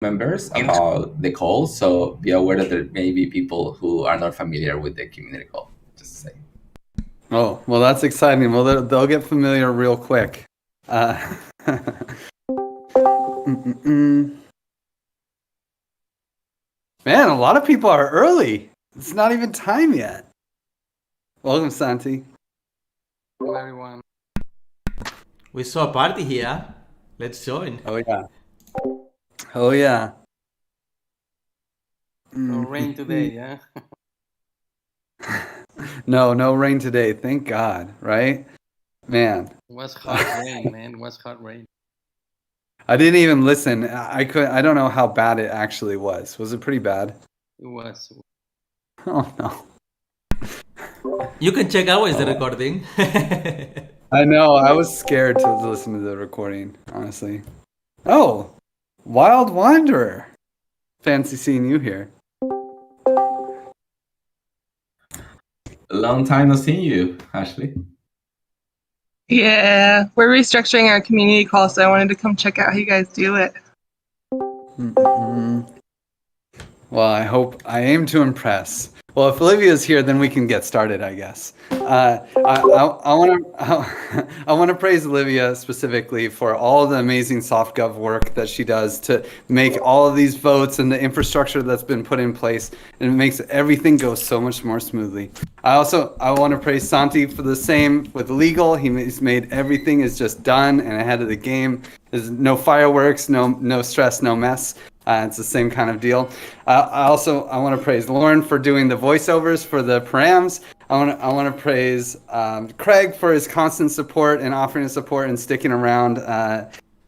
members about the call, so be aware that there may be people who are not familiar with the community call. Just to say. Oh, well, that's exciting. Well, they'll get familiar real quick. Man, a lot of people are early. It's not even time yet. Welcome, Santi. Hello, everyone. We saw a party here. Let's join. Oh, yeah. Oh, yeah. No rain today, yeah? No rain today. Thank God, right? Man. It was hot rain, man. It was hot rain. I didn't even listen. I don't know how bad it actually was. Was it pretty bad? It was. Oh, no. You can check out the recording. I know. I was scared to listen to the recording, honestly. Oh, Wild Wanderer. Fancy seeing you here. A long time no seeing you, Ashley. Yeah, we're restructuring our community call, so I wanted to come check out how you guys do it. Well, I aim to impress. Well, if Olivia's here, then we can get started, I guess. I want to praise Olivia specifically for all the amazing SoftGov work that she does to make all of these votes and the infrastructure that's been put in place, and it makes everything go so much more smoothly. I want to praise Santi for the same with legal. He's made everything is just done and ahead of the game. There's no fireworks, no stress, no mess. It's the same kind of deal. I want to praise Lauren for doing the voiceovers for the Params. I want to praise Craig for his constant support and offering his support and sticking around.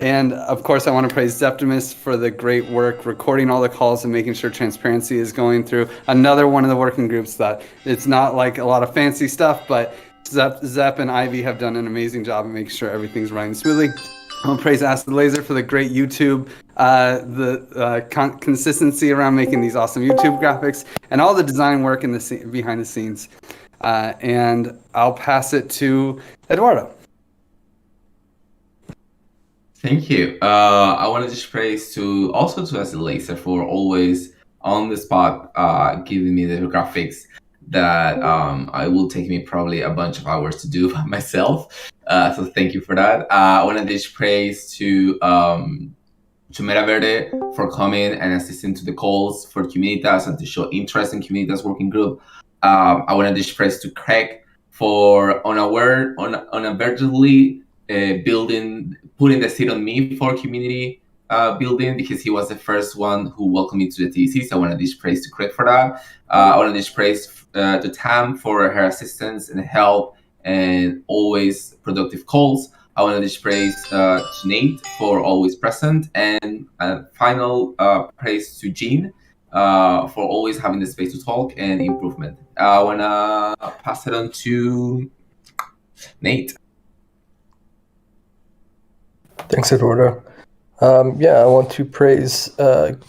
And of course, I want to praise Zeptimus for the great work recording all the calls and making sure transparency is going through. Another one of the working groups that it's not like a lot of fancy stuff, but Zep and Ivy have done an amazing job of making sure everything's running smoothly. I want to praise Acid Laser for the great YouTube, consistency around making these awesome YouTube graphics, and all the design work in the behind the scenes. And I'll pass it to Eduardo. Thank you. I want to just praise to Acid Laser for always on the spot giving me the graphics that I will take me probably a bunch of hours to do by myself. So thank you for that. I want to just praise to Verde for coming and assisting to the calls for Comunitas and to show interest in Comunitas working group. I want to just praise to Craig for unabashedly putting the seat on me for community building, because he was the first one who welcomed me to the TEC. So I want to just praise to Craig for that. I want to just praise to Tam for her assistance and help and always productive calls. I want to just praise to Nate for always present, and final praise to Jean for always having the space to talk and improvement. I want to pass it on to Nate. Thanks, Eduardo. I want to praise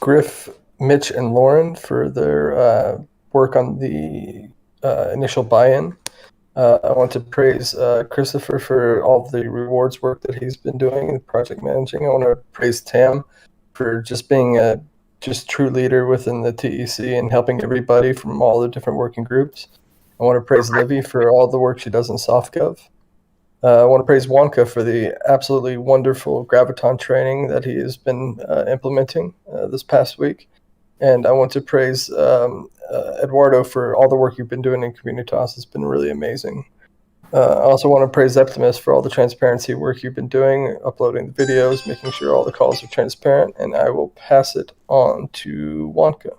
Griff, Mitch, and Lauren for their work on the initial buy-in. I want to praise Christopher for all the rewards work that he's been doing in project managing. I want to praise Tam for just being a true leader within the TEC and helping everybody from all the different working groups. I want to praise Livy for all the work she does in SoftGov. I want to praise Wonka for the absolutely wonderful Graviton training that he has been implementing this past week. And I want to praise Eduardo for all the work you've been doing in Comunitas. It's been really amazing. I also want to praise Zeptimus for all the transparency work you've been doing, uploading the videos, making sure all the calls are transparent. And I will pass it on to Wonka.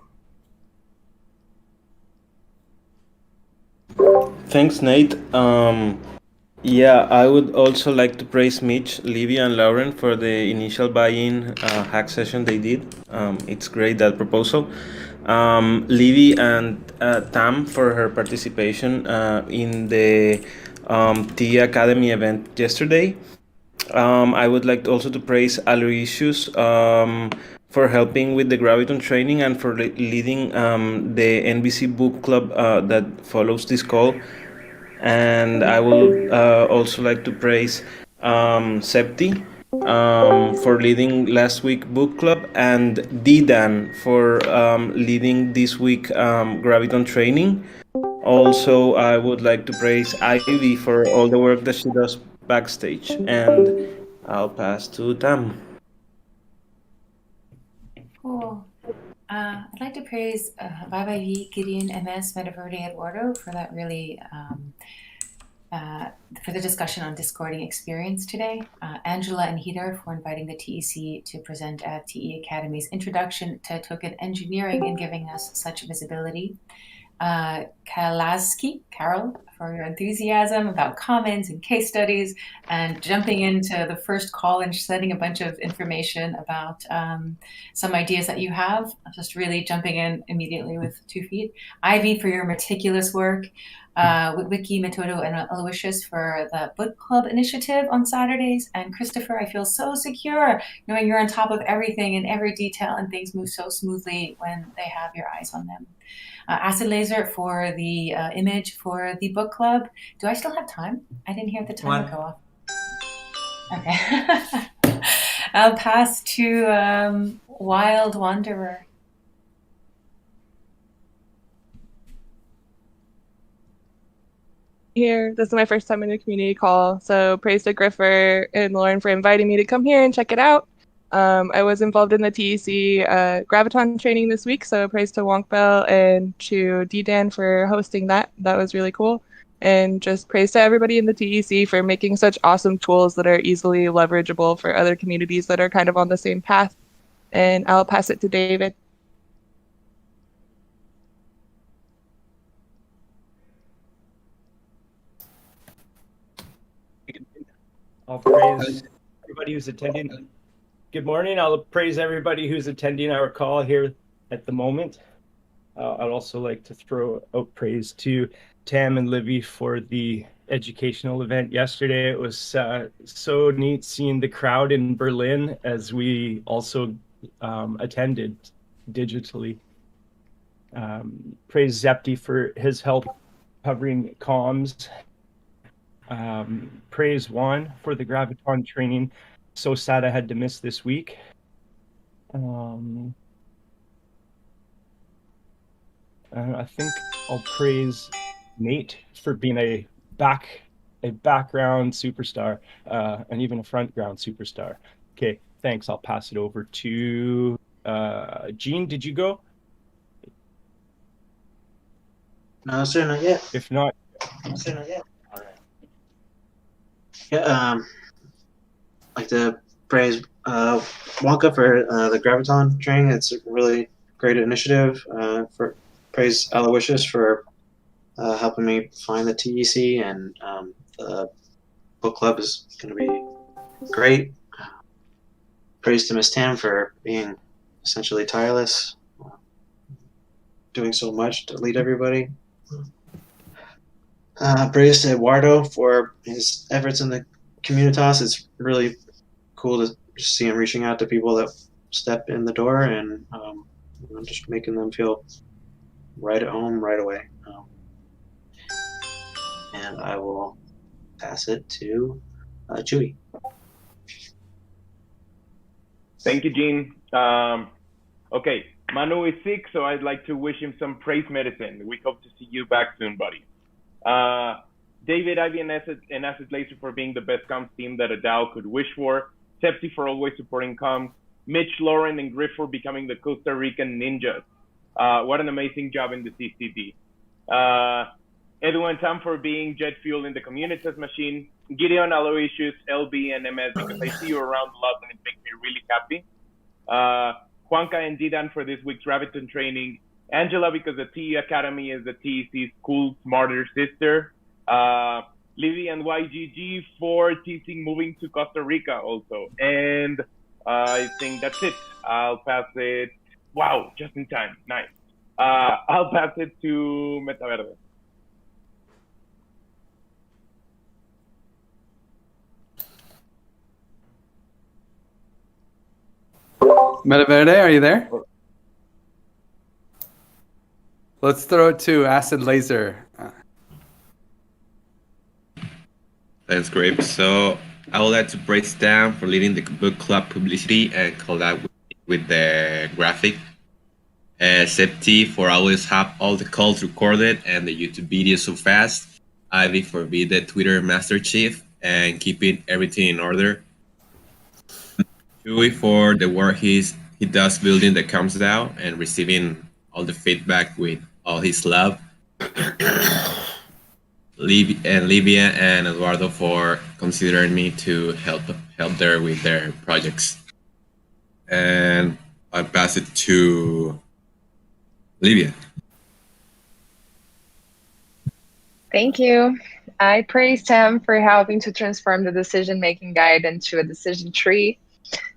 Thanks, Nate. I would also like to praise Mitch, Livia, and Lauren for the initial buy-in hack session they did. It's great, that proposal. Livy and Tam for her participation in the TE Academy event yesterday. I would like also to praise Aloysius for helping with the Graviton training and for leading the NBC book club that follows this call. And I will also like to praise Septi for leading last week book club, and Didan for leading this week Graviton training. Also, I would like to praise Ivy for all the work that she does backstage, and I'll pass to Tam. Cool. I'd like to praise Vivi, Gideon, MS, Metaverde, Eduardo for that really for the discussion on discording experience today. Angela and Hidar for inviting the TEC to present at TE Academy's Introduction to Token Engineering and giving us such visibility. Carol, for your enthusiasm about commons and case studies and jumping into the first call and sending a bunch of information about some ideas that you have, just really jumping in immediately with 2 feet. Ivy, for your meticulous work. Wiki, Metodo, and Aloysius for the book club initiative on Saturdays. And Christopher, I feel so secure knowing you're on top of everything and every detail and things move so smoothly when they have your eyes on them. Acid Laser for the image for the book club. Do I still have time? I didn't hear the timer go off. Okay. I'll pass to Wild Wanderer. Here, this is my first time in a community call, so praise to Griffer and Lauren for inviting me to come here and check it out. I was involved in the TEC Graviton training this week, so praise to Wonkbell and to D-Dan for hosting that. That was really cool. And just praise to everybody in the TEC for making such awesome tools that are easily leverageable for other communities that are kind of on the same path. And I'll pass it to David. I'll praise everybody who's attending. Good morning. I'll praise everybody who's attending our call here at the moment. I'd also like to throw out praise to Tam and Livy for the educational event yesterday. It was so neat seeing the crowd in Berlin as we also attended digitally. Praise Zepti for his help covering comms. Praise Juan for the Graviton training. So sad I had to miss this week. I think I'll praise Nate for being a background superstar, and even a front ground superstar. Okay, thanks. I'll pass it over to Gene. Did you go? No, sir, not yet. If not, Sir, not yet. All right. Yeah, I'd like to praise Wonka for the Graviton training. It's a really great initiative. For praise Aloysius for helping me find the TEC, and the book club is going to be great. Praise to Miss Tam for being essentially tireless, doing so much to lead everybody. Praise to Eduardo for his efforts in the Comunitas. It's really cool to just see him reaching out to people that step in the door and just making them feel right at home right away. And I will pass it to Chewy. Thank you, Gene. Okay, Manu is sick, so I'd like to wish him some praise medicine. We hope to see you back soon, buddy. David, Ivy, and Acid Laser for being the best comms team that a DAO could wish for. Septi for always supporting comms. Mitch, Lauren, and Griff for becoming the Costa Rican ninjas. What an amazing job in the CCD. Edu and Tam for being jet fuel in the Comunitas machine. Gideon, Aloysius, LB, and MS because I see you around a lot and it makes me really happy. Juanca and Didan for this week's Graviton training. Angela because the TE Academy is the TEC's cool, smarter sister. Livy and YGG for teaching moving to Costa Rica also. And I think that's it. I'll pass it. Wow, just in time. Nice. I'll pass it to Metaverde. Metaverde, are you there? Let's throw it to Acid Laser. That's great. So I would like to praise Dan for leading the book club publicity and collab with the graphic. Septi for always have all the calls recorded and the YouTube videos so fast. Ivy for being the Twitter Master Chief and keeping everything in order. Chewy for the work he does building the comms down and receiving all the feedback with all his love. Livia and Eduardo for considering me to help there with their projects. And I pass it to Livia. Thank you. I praise Tam for helping to transform the decision-making guide into a decision tree.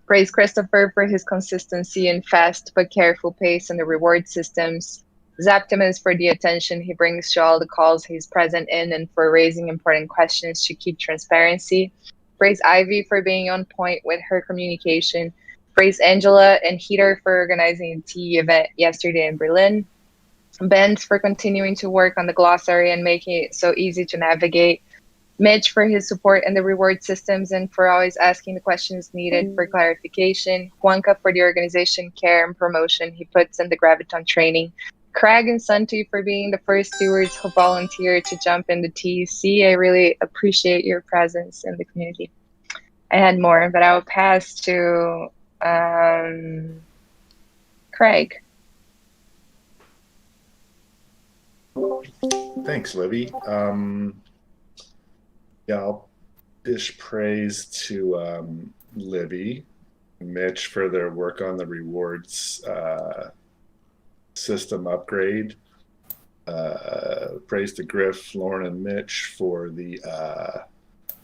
Praise Christopher for his consistency and fast but careful pace in the reward systems. Zaptimus for the attention he brings to all the calls he's present in and for raising important questions to keep transparency. Praise Ivy for being on point with her communication. Praise Angela and Heater for organizing the TE event yesterday in Berlin. Benz for continuing to work on the glossary and making it so easy to navigate. Mitch for his support in the reward systems and for always asking the questions needed for clarification. Juanca for the organization, care, and promotion he puts in the Graviton training. Craig and Santi for being the first stewards who volunteered to jump in the TEC. I really appreciate your presence in the community. I had more, but I'll pass to Craig. Thanks, Livy. Yeah, I'll dish praise to Livy and Mitch for their work on the rewards system upgrade. Praise to Griff, Lauren, and Mitch for the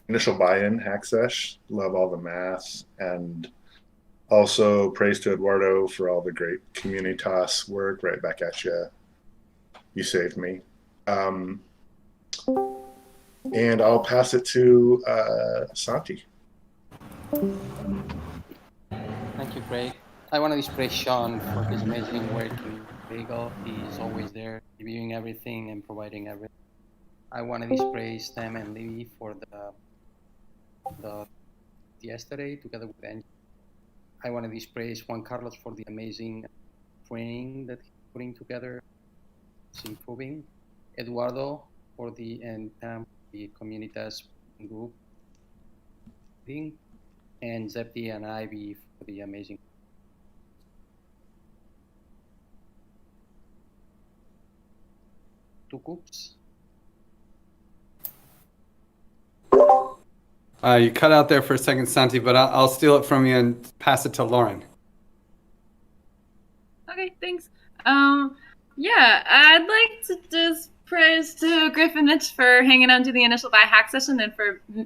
initial buy-in hack sesh. Love all the math. And also praise to Eduardo for all the great Comunitas work. Right back at you. You saved me. And I'll pass it to Santi. Thank you, Craig. I want to praise Sean for his amazing work in legal. He's always there, reviewing everything and providing everything. I want to praise Tam and Livy for the yesterday together with Angie. I want to praise Juan Carlos for the amazing training that he's putting together. It's improving. Eduardo for the Comunitas group, and Zepti and Ivy for the amazing. Two cooks. You cut out there for a second, Santi, but I'll steal it from you and pass it to Lauren. Okay, thanks. Yeah, I'd like to just praise to Griff and Mitch for hanging on to the initial buy hack session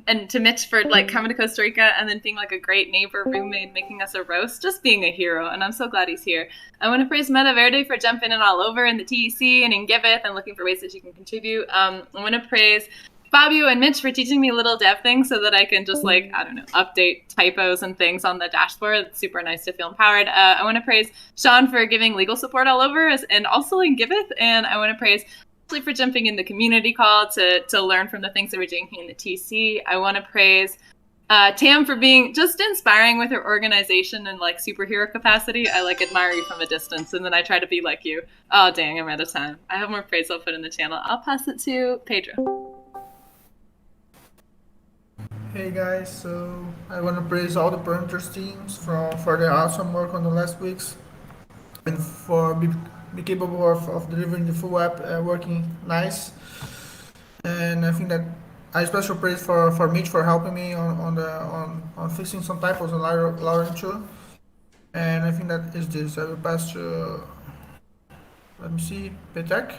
and to Mitch for like coming to Costa Rica and then being like a great neighbor roommate, making us a roast, just being a hero. And I'm so glad he's here. I want to praise Meta Verde for jumping in all over in the TEC and in Giveth and looking for ways that she can contribute. I want to praise Fabio and Mitch for teaching me little dev things so that I can just like, I don't know, update typos and things on the dashboard. It's super nice to feel empowered. I want to praise Sean for giving legal support all over and also in Giveth. And I want to praise Ashley for jumping in the community call to learn from the things that we're doing here in the TC. I want to praise Tam for being just inspiring with her organization and like superhero capacity. I like admire you from a distance and then I try to be like you. Oh, dang, I'm out of time. I have more praise I'll put in the channel. I'll pass it to Pedro. Hey guys, so I want to praise all the parameters teams for their awesome work on the last weeks and for be capable of delivering the full app working nice. And I think that I special praise for Mitch for helping me on fixing some typos on Lauren too. And I think that is this. I will pass to, let me see, Petek.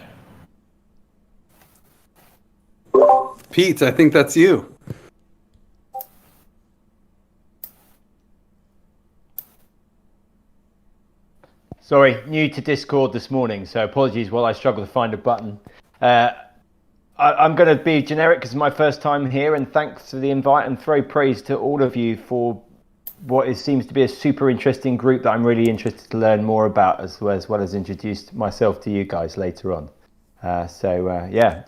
Pete, I think that's you. Sorry, new to Discord this morning, so apologies while I struggle to find a button. I'm going to be generic because it's my first time here, and thanks for the invite and throw praise to all of you for what seems to be a super interesting group that I'm really interested to learn more about, as well as introduce myself to you guys later on. Yeah,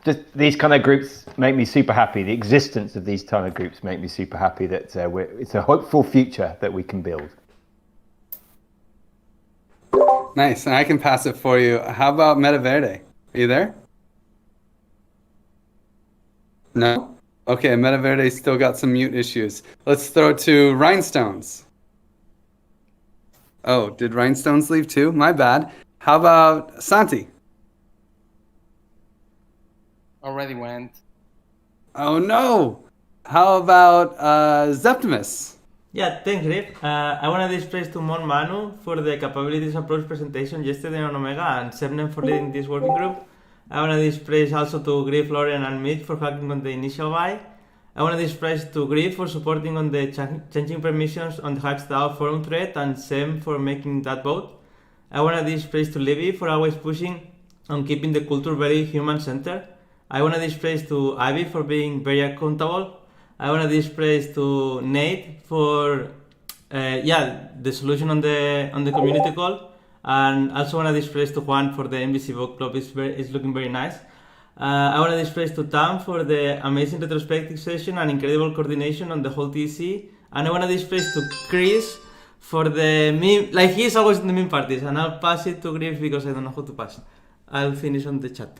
just these kind of groups make me super happy. The existence of these kind of groups make me super happy that it's a hopeful future that we can build. Nice, and I can pass it for you. How about Metaverde? Are you there? No? Okay, Metaverde still got some mute issues. Let's throw it to Rhinestones. Oh, did Rhinestones leave too? My bad. How about Santi? Already went. Oh no! How about Zeptimus? Yeah, thanks, Griff. I want to displace to Mon Manu for the capabilities approach presentation yesterday on Omega and Sebnem for leading this working group. I want to displace also to Griff, Lauren, and Mitch for hacking on the initial buy. I want to displace to Griff for supporting on the changing permissions on the HacksDAO forum thread and Sem for making that vote. I want to displace to Levi for always pushing on keeping the culture very human-centered. I want to displace to Ivy for being very accountable. I want to displace to Nate for the solution on the community call, and also want to displace to Juan for the MVC book club. It's looking very nice. I want to displace to Tam for the amazing retrospective session and incredible coordination on the whole TEC, and I want to displace to Chris for the meme. Like, he's always in the meme parties, and I'll pass it to Griff because I don't know how to pass. I'll finish on the chat.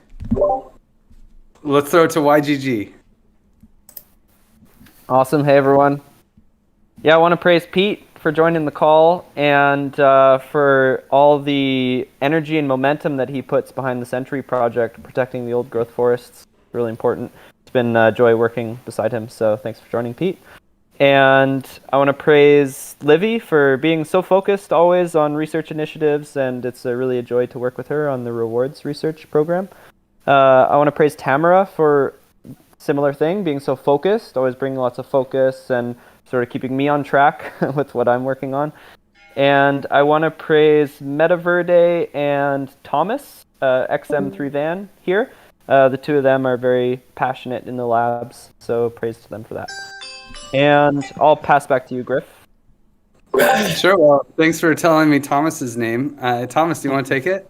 Let's throw it to YGG. Awesome. Hey, everyone. Yeah, I want to praise Pete for joining the call and for all the energy and momentum that he puts behind the Centree project, protecting the old growth forests. Really important. It's been a joy working beside him, so thanks for joining, Pete. And I want to praise Livy for being so focused always on research initiatives, and it's really a joy to work with her on the rewards research program. I want to praise Tamara for similar thing, being so focused, always bringing lots of focus and sort of keeping me on track with what I'm working on. And I want to praise Metaverde and Thomas, XM3 Van here. The two of them are very passionate in the labs, so praise to them for that. And I'll pass back to you, Griff. Sure, well, thanks for telling me Thomas's name. Thomas, do you want to take it?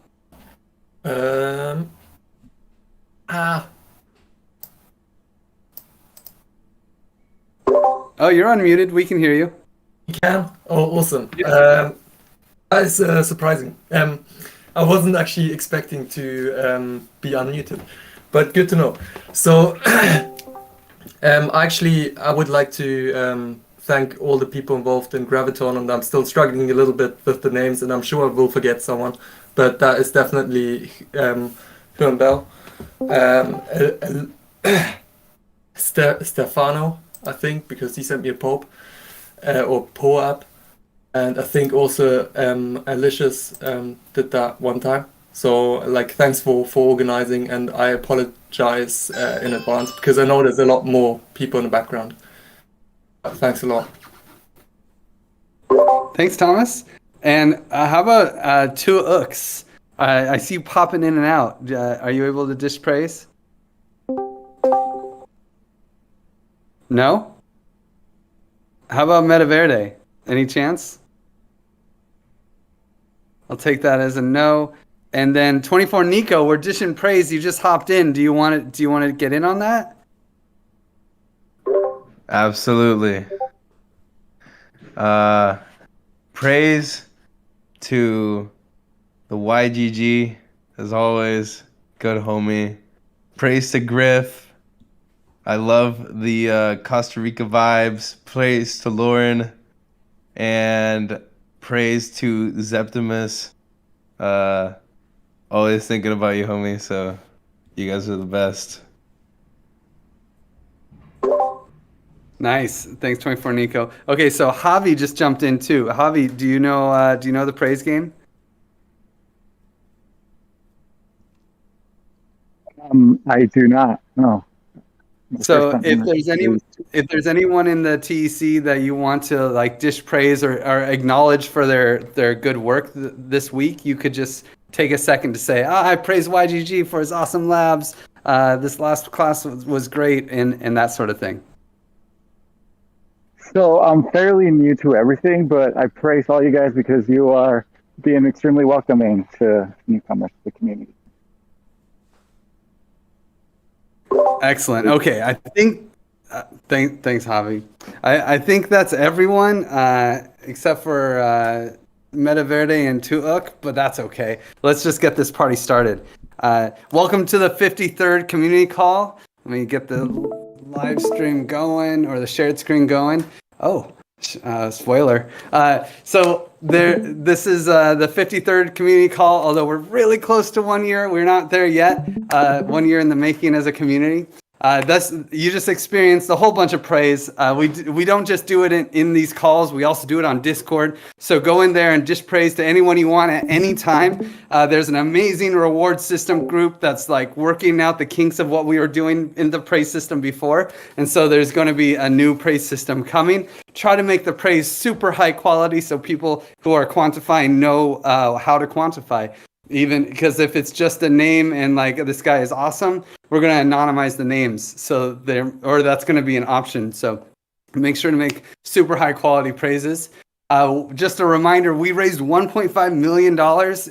Oh, you're unmuted. We can hear you. You can? Oh, awesome. That is surprising. I wasn't actually expecting to be unmuted, but good to know. So, actually, I would like to thank all the people involved in Graviton, and I'm still struggling a little bit with the names, and I'm sure I will forget someone, but that is definitely Huan Bell, Stefano, I think, because he sent me a Pope or POAP, and I think also Alicia's did that one time. So, like, thanks for organizing, and I apologize in advance because I know there's a lot more people in the background. Thanks a lot. Thanks, Thomas. And how about two Ooks? I see you popping in and out. Are you able to dish praise? No? How about Metaverde? Any chance? I'll take that as a no. And then 24 Nico, we're dishing praise. You just hopped in. Do you want to get in on that? Absolutely. Praise to the YGG, as always. Good homie. Praise to Griff. I love the Costa Rica vibes. Praise to Lauren. And praise to Zeptimus. Always thinking about you, homie. So you guys are the best. Nice. Thanks, 24 Nico. Okay, so Javi just jumped in too. Javi, do you know the praise game? I do not. No. So if there's anyone in the TEC that you want to like dish praise or acknowledge for their good work this week, you could just take a second to say, I praise YGG for his awesome labs. This last class was great, and that sort of thing. So I'm fairly new to everything, but I praise all you guys because you are being extremely welcoming to newcomers to the community. Excellent. Okay, I think. Thanks, Javi. I think that's everyone except for Metaverde and Tuuk, but that's okay. Let's just get this party started. Welcome to the 53rd community call. Let me get the live stream going or the shared screen going. Oh, spoiler. So this is the 53rd community call, although we're really close to 1 year. We're not there yet. 1 year in the making as a community. You just experienced a whole bunch of praise. We don't just do it in these calls. We also do it on Discord. So go in there and just praise to anyone you want at any time. There's an amazing reward system group that's like working out the kinks of what we were doing in the praise system before. And so there's going to be a new praise system coming. Try to make the praise super high quality so people who are quantifying know how to quantify. Even because if it's just a name and like this guy is awesome, we're going to anonymize the names. So that's going to be an option. So make sure to make super high quality praises. Just a reminder, we raised $1.5 million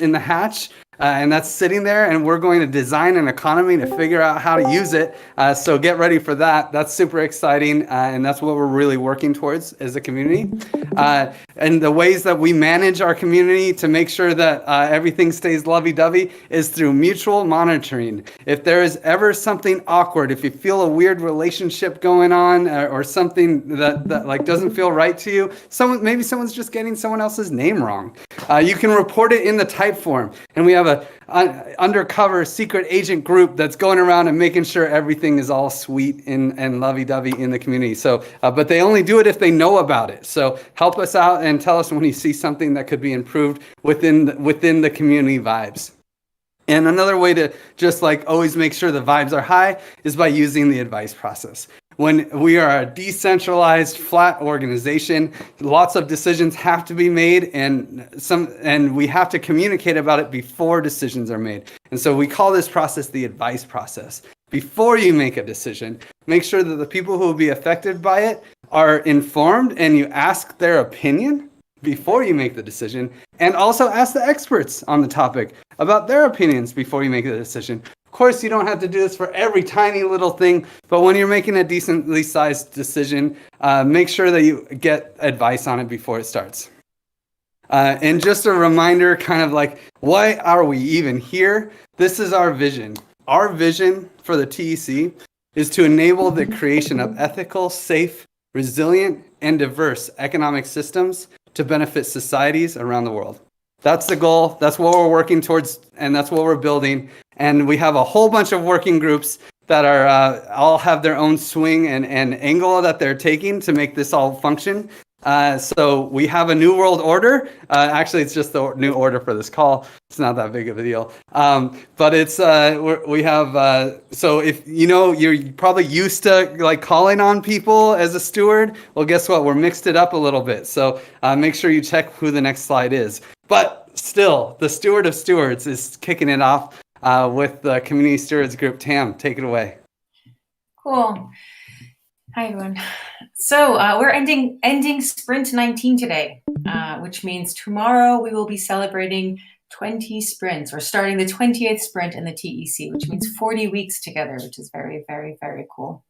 in the hatch. And that's sitting there, and we're going to design an economy to figure out how to use it. So get ready for that. That's super exciting, and that's what we're really working towards as a community. And the ways that we manage our community to make sure that everything stays lovey-dovey is through mutual monitoring. If there is ever something awkward, if you feel a weird relationship going on or something that like doesn't feel right to you, maybe someone's just getting someone else's name wrong. You can report it in the type form, and we have an undercover secret agent group that's going around and making sure everything is all sweet and lovey-dovey in the community. So, but they only do it if they know about it. So help us out and tell us when you see something that could be improved within the community vibes. And another way to just like always make sure the vibes are high is by using the advice process. When we are a decentralized, flat organization, lots of decisions have to be made, and we have to communicate about it before decisions are made. And so we call this process the advice process. Before you make a decision, make sure that the people who will be affected by it are informed, and you ask their opinion before you make the decision, and also ask the experts on the topic about their opinions before you make the decision. Of course, you don't have to do this for every tiny little thing, but when you're making a decently sized decision, make sure that you get advice on it before it starts. And just a reminder, kind of like, why are we even here? This is our vision. Our vision for the TEC is to enable the creation of ethical, safe, resilient, and diverse economic systems to benefit societies around the world. That's the goal. That's what we're working towards, and that's what we're building. And we have a whole bunch of working groups that are all have their own swing and angle that they're taking to make this all function. So we have a new world order. Actually, it's just the new order for this call. It's not that big of a deal. But it's we have. So if you know you're probably used to like calling on people as a steward. Well, guess what? We're mixed it up a little bit. So make sure you check who the next slide is. But still, the steward of stewards is kicking it off with the Community Stewards group. Tam, take it away. Cool. Hi, everyone. So we're ending Sprint 19 today, which means tomorrow we will be celebrating 20 sprints. We're starting the 20th sprint in the TEC, which means 40 weeks together, which is very, very, very cool.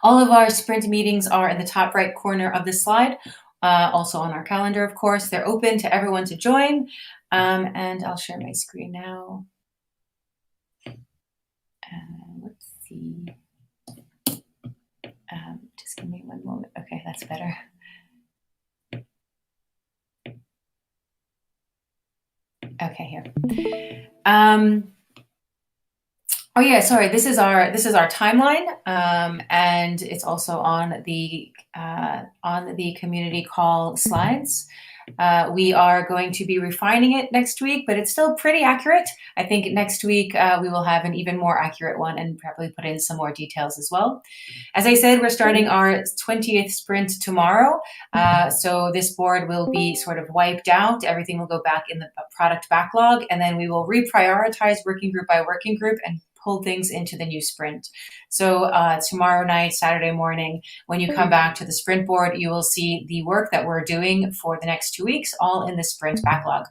All of our sprint meetings are in the top right corner of the slide, also on our calendar, of course. They're open to everyone to join, and I'll share my screen now. Let's see. Just give me one moment. Okay, that's better. Okay, here. Oh yeah, sorry. This is our timeline, and it's also on the community call slides. We are going to be refining it next week, but it's still pretty accurate. I think next week we will have an even more accurate one and probably put in some more details as well. As I said, we're starting our 20th sprint tomorrow. So this board will be sort of wiped out. Everything will go back in the product backlog, and then we will reprioritize working group by working group and pull things into the new sprint. So tomorrow night, Saturday morning, when you come back to the sprint board, you will see the work that we're doing for the next 2 weeks, all in the sprint backlog.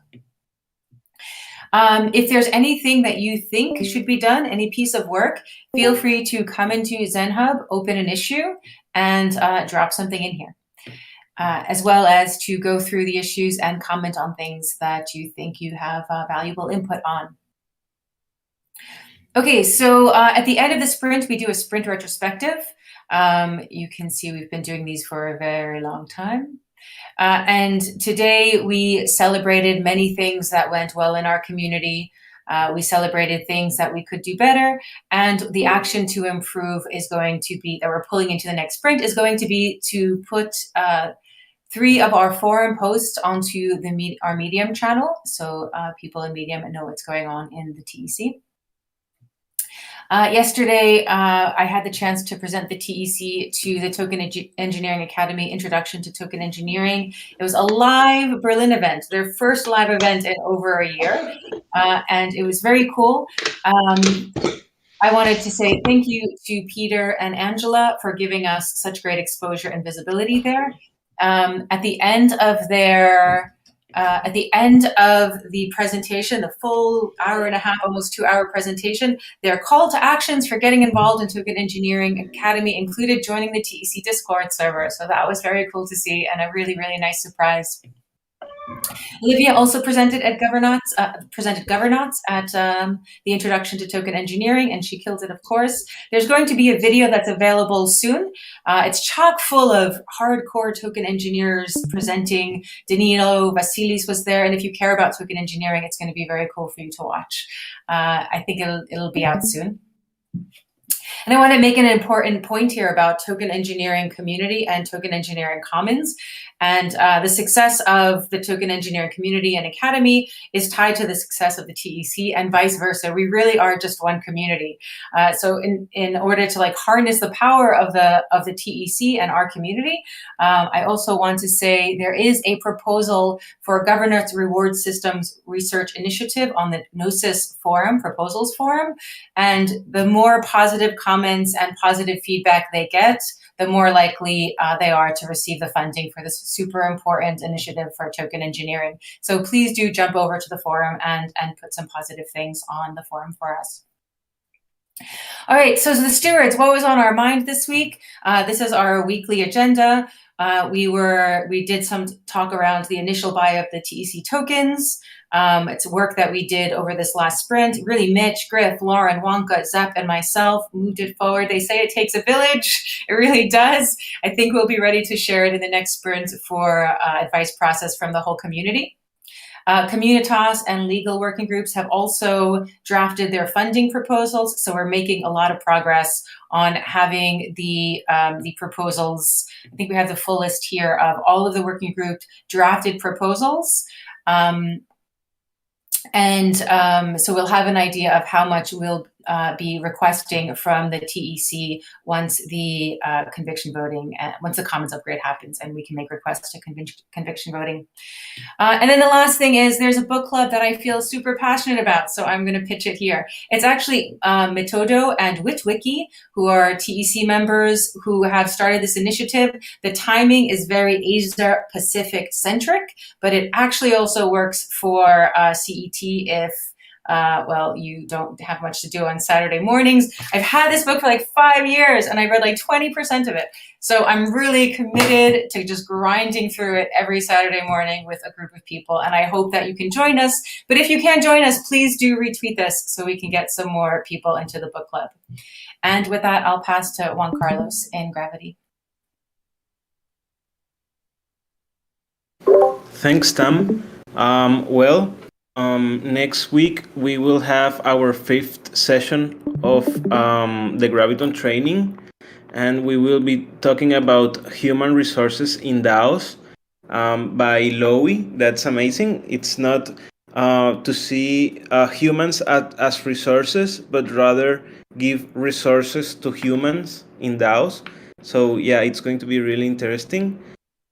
If there's anything that you think should be done, any piece of work, feel free to come into ZenHub, open an issue, and drop something in here. As well as to go through the issues and comment on things that you think you have valuable input on. Okay, so at the end of the sprint, we do a sprint retrospective. You can see we've been doing these for a very long time. And today we celebrated many things that went well in our community. We celebrated things that we could do better, and the action to improve is going to be, that we're pulling into the next sprint, is going to be to put 3 of our forum posts onto our Medium channel, so people in Medium know what's going on in the TEC. Yesterday, I had the chance to present the TEC to the Token Engineering Academy Introduction to Token Engineering. It was a live Berlin event, their first live event in over a year, and it was very cool. I wanted to say thank you to Peter and Angela for giving us such great exposure and visibility there. At the end of the presentation, the full hour and a half, almost 2-hour presentation, their call to actions for getting involved in Token Engineering Academy included joining the TEC Discord server. So that was very cool to see and a really, really nice surprise. Olivia also presented governance at the Introduction to Token Engineering, and she killed it, of course. There's going to be a video that's available soon. It's chock full of hardcore token engineers presenting. Danilo Vasilis was there, and if you care about token engineering, it's going to be very cool for you to watch. I think it'll be out soon. And I want to make an important point here about token engineering community and token engineering commons. And the success of the token engineering community and academy is tied to the success of the TEC and vice versa. We really are just one community. So in order to harness the power of the TEC and our community, I also want to say there is a proposal for governance reward systems research initiative on the Gnosis forum, proposals forum. And the more positive comments and positive feedback they get, the more likely they are to receive the funding for this super important initiative for token engineering. So please do jump over to the forum and put some positive things on the forum for us. All right, so the stewards, what was on our mind this week? This is our weekly agenda. We did some talk around the initial buy of the TEC tokens. It's work that we did over this last sprint. Really, Mitch, Griff, Lauren, Wonka, Zepp, and myself moved it forward. They say it takes a village. It really does. I think we'll be ready to share it in the next sprint for advice process from the whole community. Comunitas and legal working groups have also drafted their funding proposals, so we're making a lot of progress on having the proposals. I think we have the full list here of all of the working group drafted proposals. So we'll have an idea of how much we'll be requesting from the TEC once the conviction voting, once the commons upgrade happens, and we can make requests to conviction voting. And then the last thing is there's a book club that I feel super passionate about, so I'm going to pitch it here. It's actually Metodo and Witwiki, who are TEC members who have started this initiative. The timing is very Asia Pacific centric, but it actually also works for CET if you don't have much to do on Saturday mornings. I've had this book for 5 years and I've read 20% of it. So I'm really committed to just grinding through it every Saturday morning with a group of people. And I hope that you can join us. But if you can't join us, please do retweet this so we can get some more people into the book club. And with that, I'll pass to Juan Carlos in Gravity. Thanks, Tam. Next week we will have our 5th session of the Graviton training, and we will be talking about human resources in DAOs by Lowy. That's amazing. It's not to see humans as resources, but rather give resources to humans in DAOs. So yeah, it's going to be really interesting.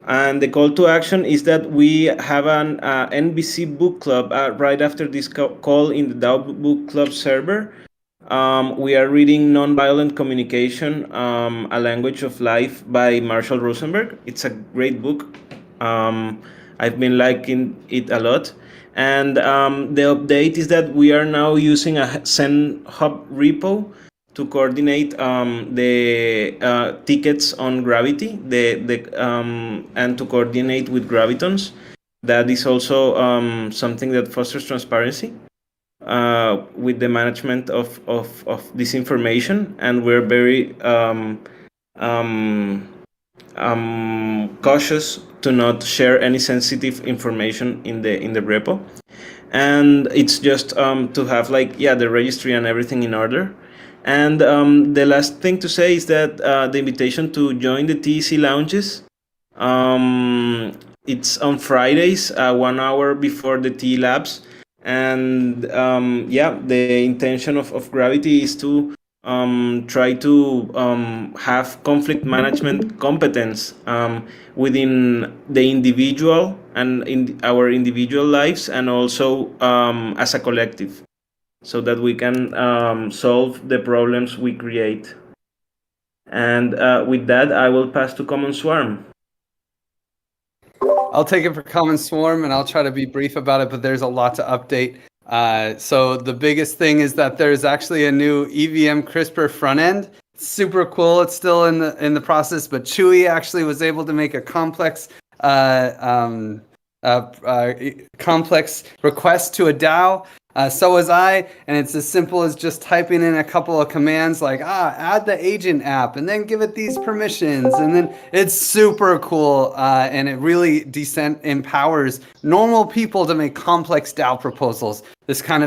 And the call to action is that we have an NBC book club right after this call in the DAO book club server. We are reading Nonviolent Communication, A Language of Life by Marshall Rosenberg. It's a great book. I've been liking it a lot. And the update is that we are now using a Zen Hub repo to coordinate the tickets on Gravity, and to coordinate with Gravitons. That is also something that fosters transparency with the management of this information, and we're very cautious to not share any sensitive information in the repo. And it's just to have the registry and everything in order. And the last thing to say is that the invitation to join the TEC lounges, it's on Fridays, 1 hour before the TE labs. And the intention of Gravity is to try to have conflict management competence within the individual and in our individual lives, and also as a collective, so that we can solve the problems we create. And with that, I will pass to Common Swarm. I'll take it for Common Swarm, and I'll try to be brief about it, but there's a lot to update. So the biggest thing is that there's actually a new EVM CRISPR front end. Super cool. It's still in the process, but Chewy actually was able to make a complex request to a DAO. So was I, and it's as simple as just typing in a couple of commands like add the agent app, and then give it these permissions, and then it's super cool, and it really empowers normal people to make complex DAO proposals. These kind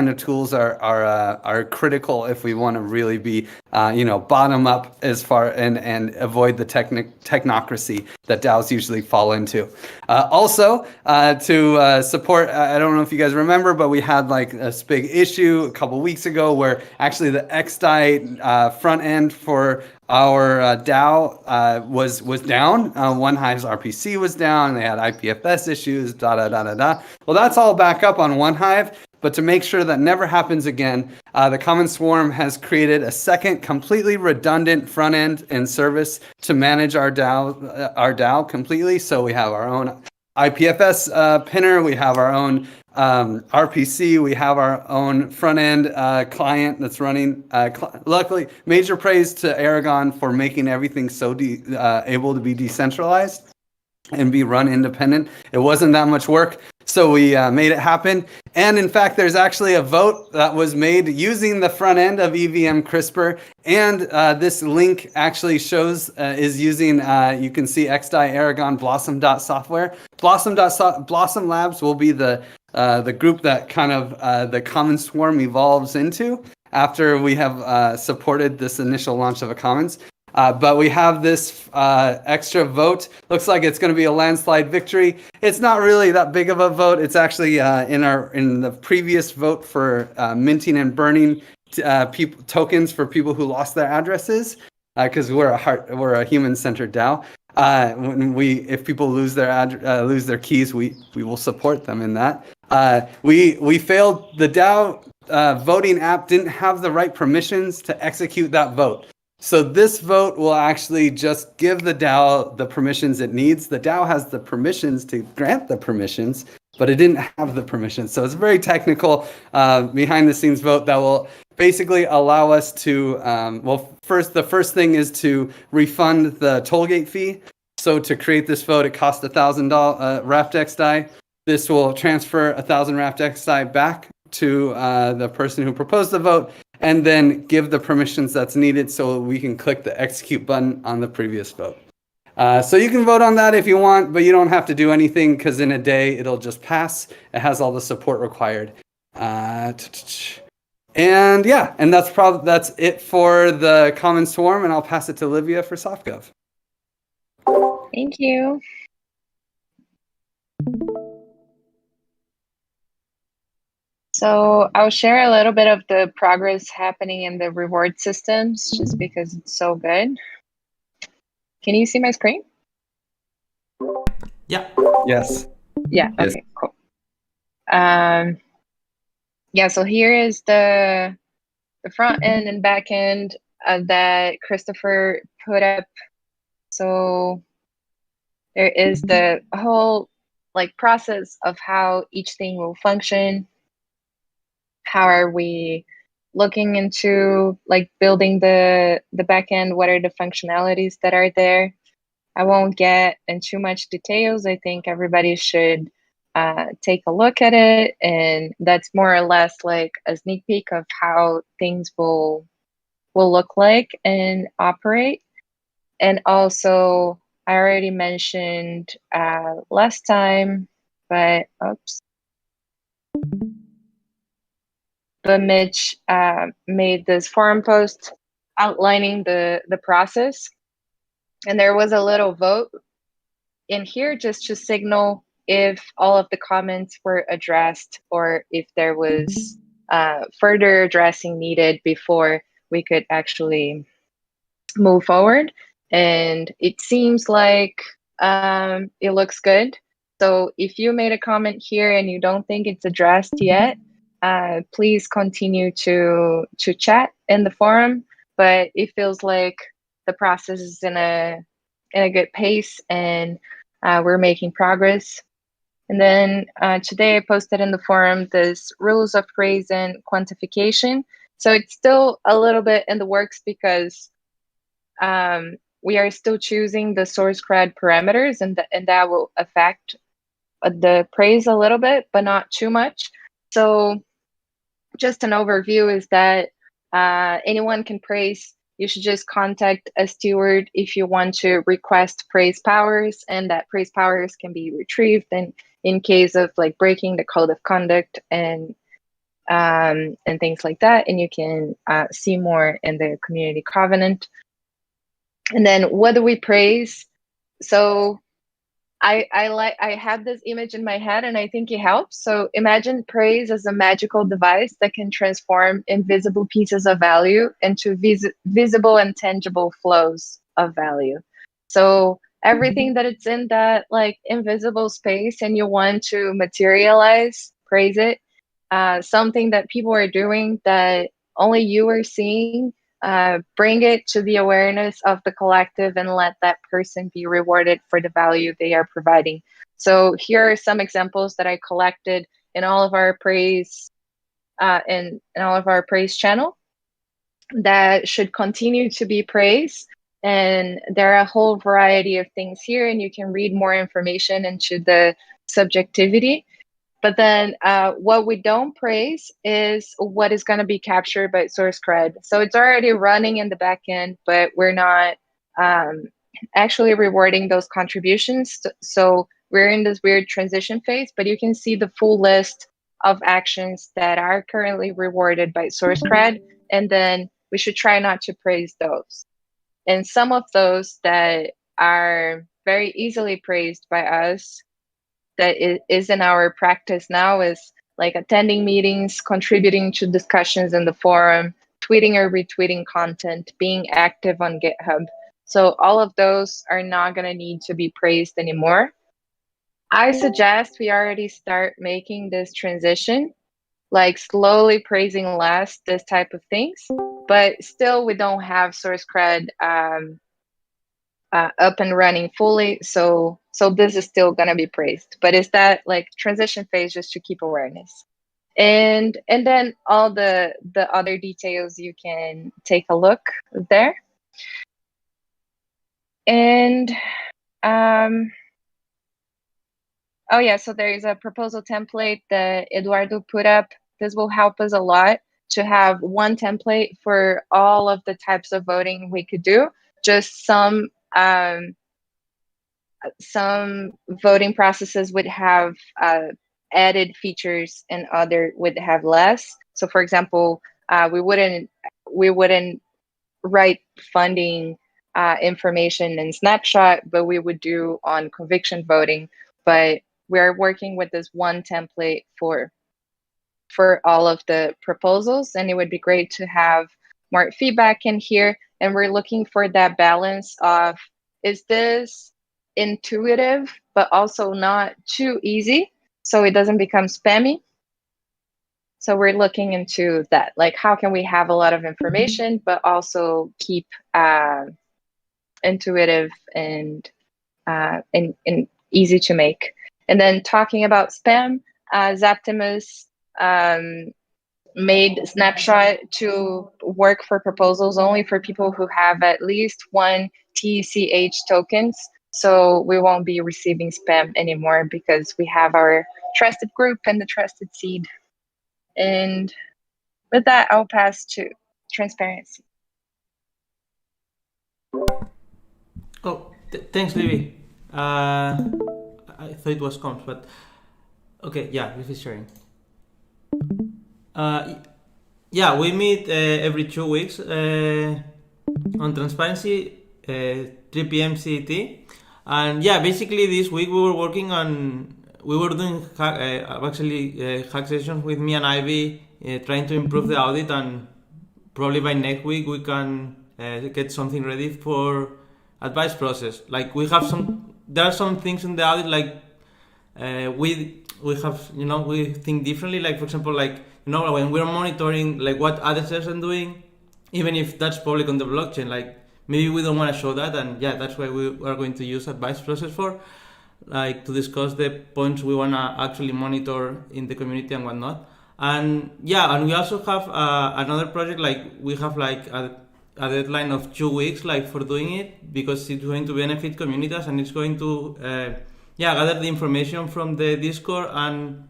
of tools are critical if we want to really be bottom up as far and avoid the technocracy that DAOs usually fall into. Also to support, I don't know if you guys remember, but we had this big issue a couple weeks ago where actually the XDAI front end for our DAO was down. OneHive's RPC was down. They had IPFS issues. Well, that's all back up on OneHive. But to make sure that never happens again, the Common Swarm has created a second completely redundant front end and service to manage our DAO completely. So we have our own IPFS pinner, we have our own RPC, we have our own front end client that's running. Luckily, major praise to Aragon for making everything so able to be decentralized and be run independent. It wasn't that much work, so we made it happen. And in fact, there's actually a vote that was made using the front end of EVM CRISPR, and this link actually shows is using, you can see XDAI Aragon Blossom.software. Blossom Labs will be the group that kind of the Common Swarm evolves into after we have supported this initial launch of a Commons. But we have this extra vote. Looks like it's going to be a landslide victory. It's not really that big of a vote. It's actually in the previous vote for minting and burning tokens for people who lost their addresses, because we're a human-centered DAO. If people lose their keys, we will support them in that. We failed. The DAO voting app didn't have the right permissions to execute that vote. So this vote will actually just give the DAO the permissions it needs. The DAO has the permissions to grant the permissions, but it didn't have the permissions. So it's a very technical behind-the-scenes vote that will basically allow us to, the first thing is to refund the tollgate fee. So to create this vote, it cost 1,000 Wrapped XDAI. This will transfer 1,000 Wrapped XDAI back to the person who proposed the vote, and then give the permissions that's needed so we can click the execute button on the previous vote. So you can vote on that if you want, but you don't have to do anything, because in a day it'll just pass. It has all the support required. And that's it for the Common Swarm, and I'll pass it to Livia for SoftGov. Thank you. So I'll share a little bit of the progress happening in the reward systems, just because it's so good. Can you see my screen? Yeah. Yes. Yeah. Yes. Okay. Cool. So here is the front end and back end that Christopher put up. So there is the whole like process of how each thing will function. How are we looking into like building the backend? What are the functionalities that are there? I won't get into much details. I think everybody should take a look at it, and that's more or less like a sneak peek of how things will look like and operate. And also, I already mentioned last time, but oops. But Mitch made this forum post outlining the process. And there was a little vote in here just to signal if all of the comments were addressed or if there was further addressing needed before we could actually move forward. And it seems like it looks good. So if you made a comment here and you don't think it's addressed yet, please continue to chat in the forum. But it feels like the process is in a good pace, and we're making progress. And then today I posted in the forum this rules of praise and quantification. So it's still a little bit in the works because we are still choosing the source cred parameters, and that will affect the praise a little bit, but not too much. So just an overview is that anyone can praise. You should just contact a steward if you want to request praise powers, and that praise powers can be retrieved and in case of like breaking the code of conduct and things like that. And you can see more in the community covenant. And then what do we praise? So I have this image in my head, and I think it helps. So imagine praise as a magical device that can transform invisible pieces of value into visible and tangible flows of value. So everything that it's in that like invisible space and you want to materialize, praise it. Something that people are doing that only you are seeing, bring it to the awareness of the collective and let that person be rewarded for the value they are providing. So here are some examples that I collected in all of our praise in all of our praise channel that should continue to be praised. And there are a whole variety of things here, and you can read more information into the subjectivity. But then what we don't praise is what is going to be captured by source cred. So it's already running in the back end, but we're not actually rewarding those contributions. So we're in this weird transition phase, but you can see the full list of actions that are currently rewarded by source cred. And then we should try not to praise those. And some of those that are very easily praised by us that is in our practice now is like attending meetings, contributing to discussions in the forum, tweeting or retweeting content, being active on GitHub. So all of those are not going to need to be praised anymore. I suggest we already start making this transition, like slowly praising less, this type of things, but still we don't have source cred up and running fully. So this is still going to be praised, but it's that like transition phase just to keep awareness. And then all the other details you can take a look there. And oh yeah, so there is a proposal template that Eduardo put up. This will help us a lot to have one template for all of the types of voting we could do. Just some voting processes would have added features and other would have less. So for example, we wouldn't write funding information in Snapshot, but we would do on conviction voting. But we're working with this one template for all of the proposals, and it would be great to have more feedback in here. And we're looking for that balance of, is this intuitive, but also not too easy, so it doesn't become spammy? So we're looking into that, like how can we have a lot of information, but also keep intuitive and easy to make. And then talking about spam, Zaptimus made Snapshot to work for proposals only for people who have at least one TECH tokens. So we won't be receiving spam anymore because we have our trusted group and the trusted seed. And with that, I'll pass to transparency. Oh, thanks, Libby. I thought it was comms, but okay, yeah, this is sharing. Yeah, we meet every 2 weeks on transparency, 3 p.m. CET, and yeah, basically this week we were doing hack sessions with me and Ivy, trying to improve the audit, and probably by next week we can get something ready for advice process. Like there are some things in the audit, like we have, we think differently. Like for example, when we're monitoring like what other sellers are doing, even if that's public on the blockchain, like maybe we don't want to show that, and yeah, that's why we are going to use advice process for, like, to discuss the points we want to actually monitor in the community and whatnot. And yeah, and we also have another project, like we have like a deadline of 2 weeks, like, for doing it, because it's going to benefit Comunitas, and it's going to gather the information from the Discord and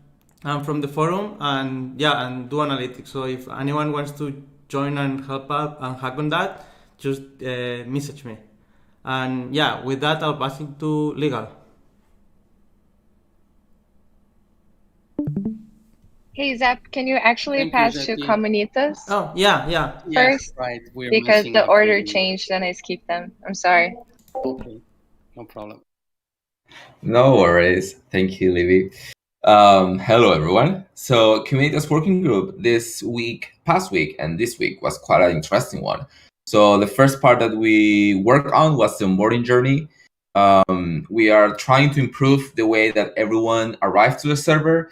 from the forum, and do analytics. So if anyone wants to join and help out and hack on that, just message me. And yeah, with that, I'll pass it to Legal. Hey Zap, can you actually Thank pass you, to Zaki. Comunitas? Oh, yeah. First, Yes, right. We're because messing the up order with- changed and I skipped them. I'm sorry. Okay, no problem. No worries. Thank you, Libby. Hello, everyone. So, Comunitas Working Group past week, and this week was quite an interesting one. So, the first part that we worked on was the onboarding journey. We are trying to improve the way that everyone arrives to the server.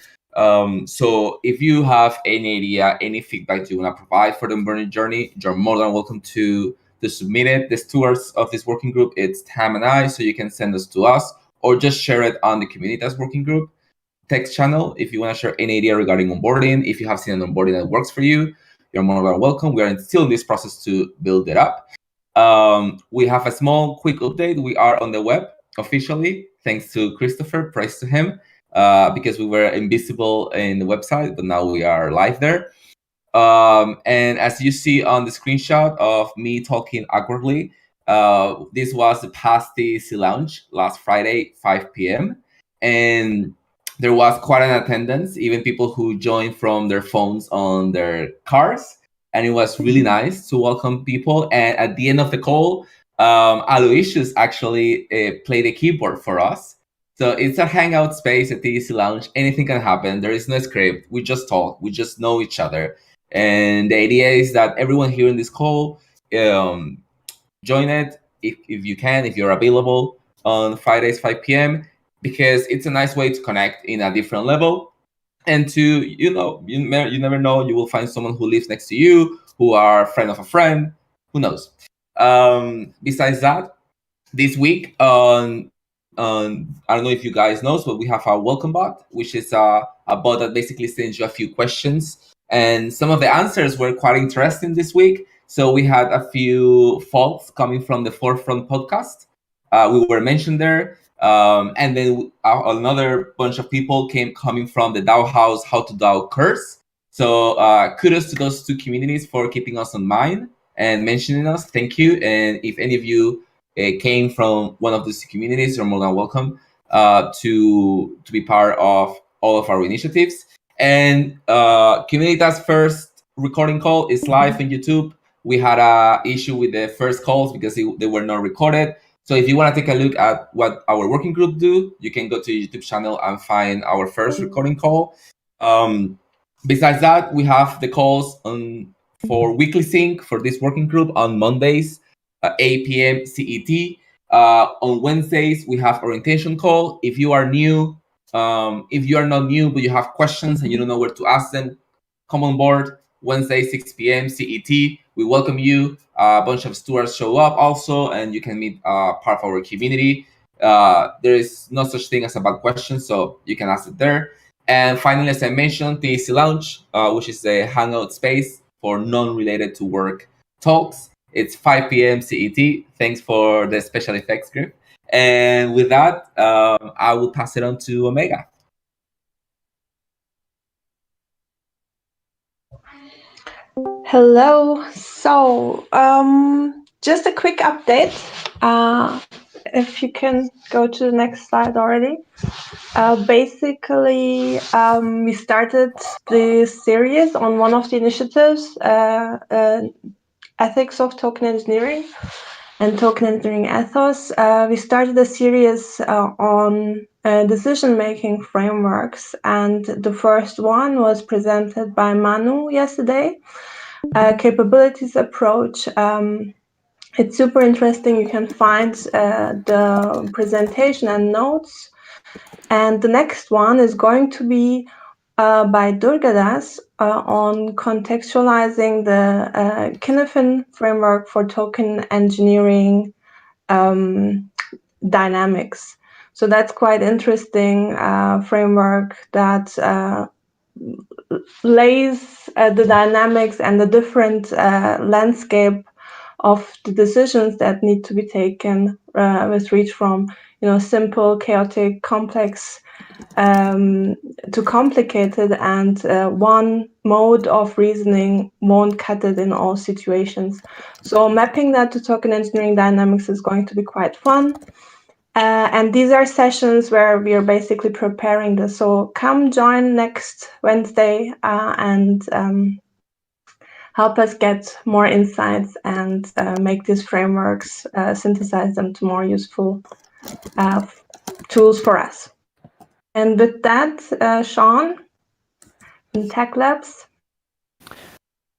So, if you have any idea, any feedback you want to provide for the onboarding journey, you're more than welcome to submit it. The stewards of this working group, it's Tam and I, so you can send us to us, or just share it on the Comunitas Working Group text channel if you want to share any idea regarding onboarding. If you have seen an onboarding that works for you, you're more than welcome. We are still in this process to build it up. We have a small, quick update. We are on the web officially, thanks to Christopher, praise to him, because we were invisible in the website, but now we are live there. And as you see on the screenshot of me talking awkwardly, this was the past TEC launch last Friday, 5 p.m. And there was quite an attendance, even people who joined from their phones on their cars. And it was really nice to welcome people. And at the end of the call, Aloysius actually played the keyboard for us. So it's a hangout space at TEC Lounge. Anything can happen. There is no script. We just talk. We just know each other. And the idea is that everyone here in this call, join it if you can, if you're available on Fridays, 5 p.m., because it's a nice way to connect in a different level. And to, you never know, you will find someone who lives next to you, who are a friend of a friend, who knows. Besides that, this week, I don't know if you guys know, but we have our welcome bot, which is a bot that basically sends you a few questions. And some of the answers were quite interesting this week. So we had a few faults coming from the Forefront podcast. We were mentioned there. And then another bunch of people coming from the DAO House, How to DAO Curse. So kudos to those two communities for keeping us in mind and mentioning us. Thank you. And if any of you came from one of these communities, you're more than welcome to be part of all of our initiatives. And Comunitas' first recording call is live on YouTube. We had an issue with the first calls because they were not recorded. So if you want to take a look at what our working group do, you can go to the YouTube channel and find our first recording call. Besides that, we have the calls for weekly sync for this working group on Mondays, 8 p.m. CET. On Wednesdays, we have orientation call. If you are new, if you are not new, but you have questions and you don't know where to ask them, come on board. Wednesday, 6 p.m. CET. We welcome you. A bunch of stewards show up also, and you can meet part of our community. There is no such thing as a bad question, so you can ask it there. And finally, as I mentioned, TEC Lounge, which is a hangout space for non-related to work talks. It's 5 p.m. CET. Thanks for the special effects group. And with that, I will pass it on to Omega. Hello. So, just a quick update. If you can go to the next slide already. Basically, we started this series on one of the initiatives, Ethics of Token Engineering and Token Engineering Ethos. We started a series on decision-making frameworks, and the first one was presented by Manu yesterday. Capabilities approach. It's super interesting. You can find the presentation and notes. And the next one is going to be by Durgadas on contextualizing the Kinefin framework for token engineering dynamics. So that's quite interesting framework that lays the dynamics and the different landscape of the decisions that need to be taken with reach from simple, chaotic, complex to complicated, and one mode of reasoning won't cut it in all situations. So mapping that to token engineering dynamics is going to be quite fun. And these are sessions where we are basically preparing this. So come join next Wednesday and help us get more insights and make these frameworks, synthesize them to more useful tools for us. And with that, Sean in Tech Labs.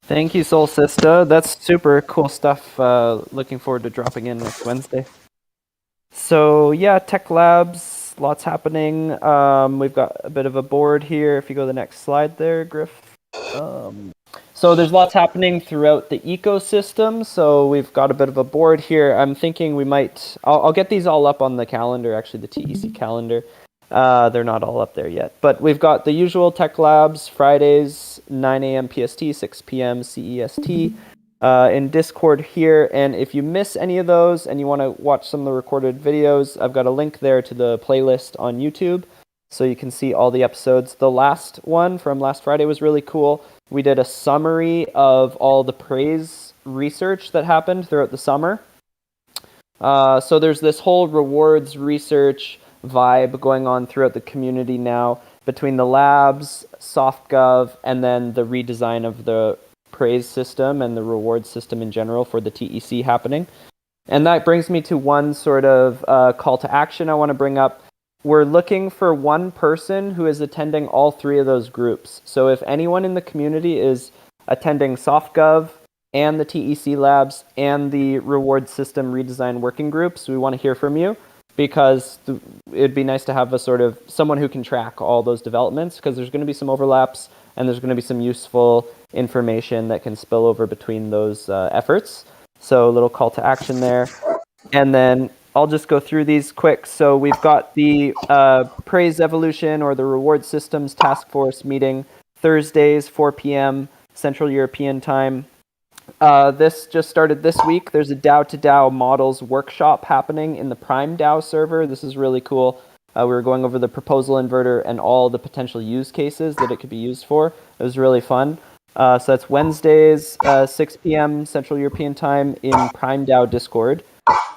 Thank you, Soul Sista. That's super cool stuff. Looking forward to dropping in next Wednesday. So yeah, Tech Labs, lots happening. We've got a bit of a board here. If you go to the next slide there, Griff. So there's lots happening throughout the ecosystem. So we've got a bit of a board here. I'm thinking we might, I'll get these all up on the calendar, actually the TEC calendar. They're not all up there yet. But we've got the usual Tech Labs, Fridays, 9 a.m. PST, 6 p.m. CEST. In Discord here, and if you miss any of those and you want to watch some of the recorded videos, I've got a link there to the playlist on YouTube, so you can see all the episodes. The last one from last Friday was really cool. We did a summary of all the praise research that happened throughout the summer. So there's this whole rewards research vibe going on throughout the community now, between the labs, SoftGov, and then the redesign of the praise system and the reward system in general for the TEC happening. And that brings me to one sort of call to action I want to bring up. We're looking for one person who is attending all three of those groups. So if anyone in the community is attending SoftGov and the TEC labs and the reward system redesign working groups, we want to hear from you, because it'd be nice to have a sort of someone who can track all those developments, because there's going to be some overlaps and there's going to be some useful information that can spill over between those efforts. So a little call to action there. And then I'll just go through these quick. So we've got the praise evolution or the reward systems task force meeting Thursdays, 4 p.m. Central European time. This just started this week. There's a DAO to DAO models workshop happening in the Prime DAO server. This is really cool. We were going over the proposal inverter and all the potential use cases that it could be used for. It was really fun. So that's Wednesdays, 6 p.m. Central European time in Prime DAO Discord.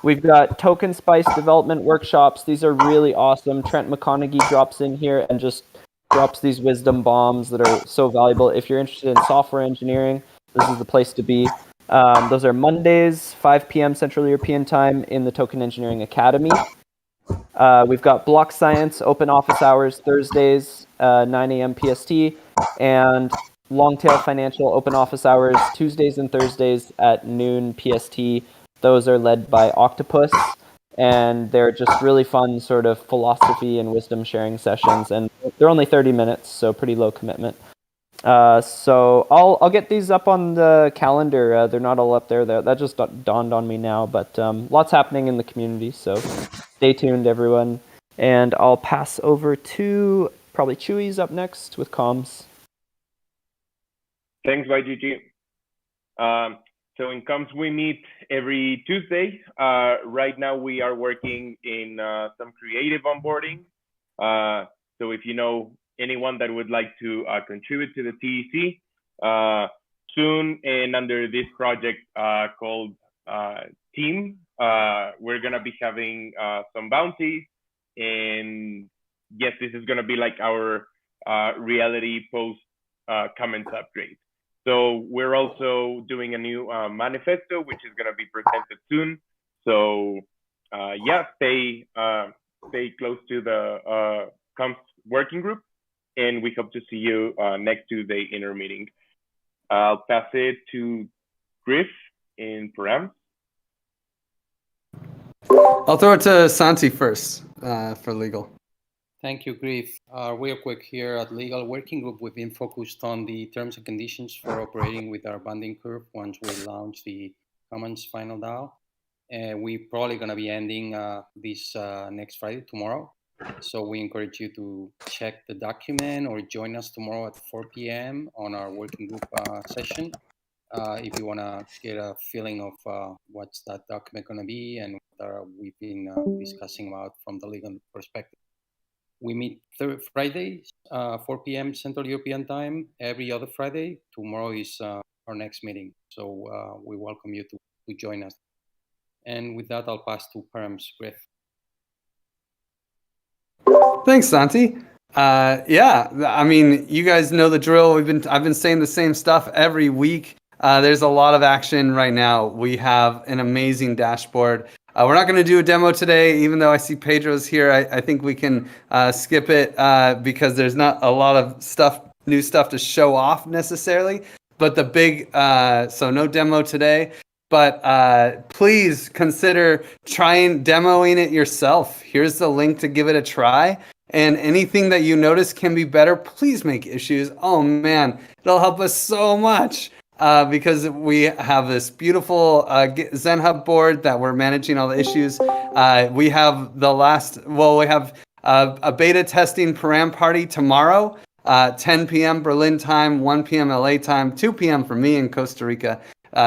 We've got Token Spice development workshops. These are really awesome. Trent McConaughey drops in here and just drops these wisdom bombs that are so valuable. If you're interested in software engineering, this is the place to be. Those are Mondays, 5 p.m. Central European time in the Token Engineering Academy. We've got Block Science open office hours Thursdays, 9 a.m. PST, and Longtail Financial open office hours Tuesdays and Thursdays at noon PST. Those are led by Octopus, and they're just really fun sort of philosophy and wisdom sharing sessions, and they're only 30 minutes, so pretty low commitment. So I'll get these up on the calendar. They're not all up there. That just dawned on me now. But lots happening in the community, so stay tuned, everyone. And I'll pass over to probably Chewy's up next with comms. Thanks, YGG. So in comms, we meet every Tuesday. Right now, we are working in some creative onboarding. So if you know anyone that would like to contribute to the TEC, soon and under this project called Team, we're going to be having some bounties. And yes, this is going to be like our reality post comments upgrade. So we're also doing a new manifesto, which is going to be presented soon. So yeah, stay close to the comms working group, and we hope to see you next Tuesday in our meeting. I'll pass it to Griff in Params. I'll throw it to Santi first for legal. Thank you, Griff. Real quick here at Legal Working Group, we've been focused on the terms and conditions for operating with our banding curve once we launch the Commons Final DAO. And we're probably going to be ending this next Friday, tomorrow. So we encourage you to check the document or join us tomorrow at 4 p.m. on our working group session. If you want to get a feeling of what's that document going to be and what we've been discussing about from the legal perspective. We meet Fridays, 4 p.m. Central European Time, every other Friday. Tomorrow is our next meeting. So we welcome you to join us. And with that, I'll pass to Params, Griff. Thanks, Santi. Yeah, I mean, you guys know the drill. I've been saying the same stuff every week. There's a lot of action right now. We have an amazing dashboard. We're not going to do a demo today, even though I see Pedro's here. I think we can skip it because there's not a lot of new stuff to show off necessarily. But the big, so no demo today. But please consider trying demoing it yourself. Here's the link to give it a try. And anything that you notice can be better, please make issues. Oh man, it'll help us so much. Because we have this beautiful Zen Hub board that we're managing all the issues. We have we have a beta testing Param party tomorrow, 10 p.m. Berlin time, 1 p.m. LA time, 2 p.m. for me in Costa Rica.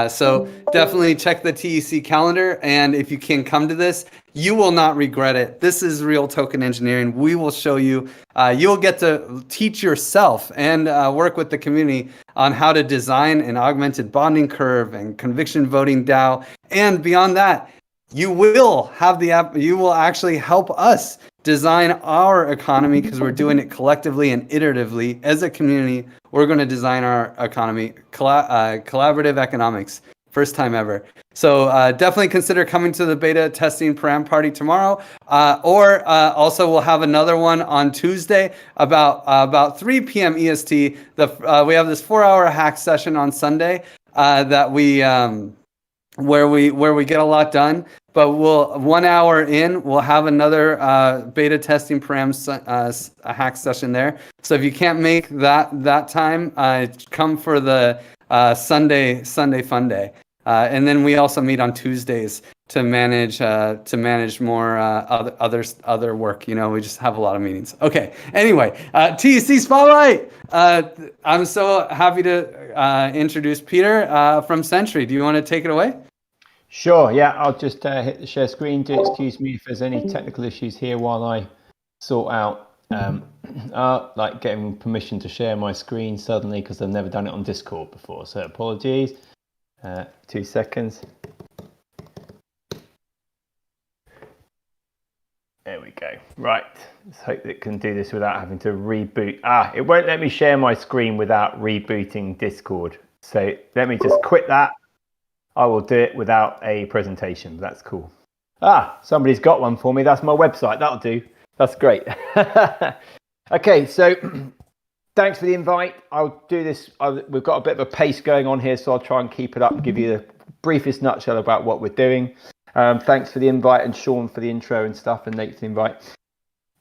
So definitely check the TEC calendar. And if you can come to this, you will not regret it. This is real token engineering. We will show you. You'll get to teach yourself and work with the community on how to design an augmented bonding curve and conviction voting DAO. And beyond that, you will have the app. You will actually help us design our economy because we're doing it collectively and iteratively as a community. We're going to design our economy, collaborative economics, first time ever. So definitely consider coming to the beta testing Param party tomorrow, or also we'll have another one on Tuesday about 3 p.m. EST. We have this 4-hour hack session on Sunday that where we get a lot done. But 1 hour in, we'll have another beta testing Params hack session there. So if you can't make that time, come for the Sunday fun day. And then we also meet on Tuesdays to manage more other work. You know, we just have a lot of meetings. Okay. Anyway, TEC Spotlight. I'm so happy to introduce Peter from Centree. Do you want to take it away? Sure, yeah, I'll just hit the share screen. Do excuse me if there's any technical issues here while I sort out like getting permission to share my screen suddenly because I've never done it on Discord before, so apologies. 2 seconds. There we go. Right, let's hope it can do this without having to reboot. It won't let me share my screen without rebooting Discord. So let me just quit that. I will do it without a presentation. That's cool. Somebody's got one for me. That's my website. That'll do. That's great. Okay, so thanks for the invite. I'll do this. We've got a bit of a pace going on here, so I'll try and keep it up and give you the briefest nutshell about what we're doing. Thanks for the invite and Sean for the intro and stuff and Nate for the invite.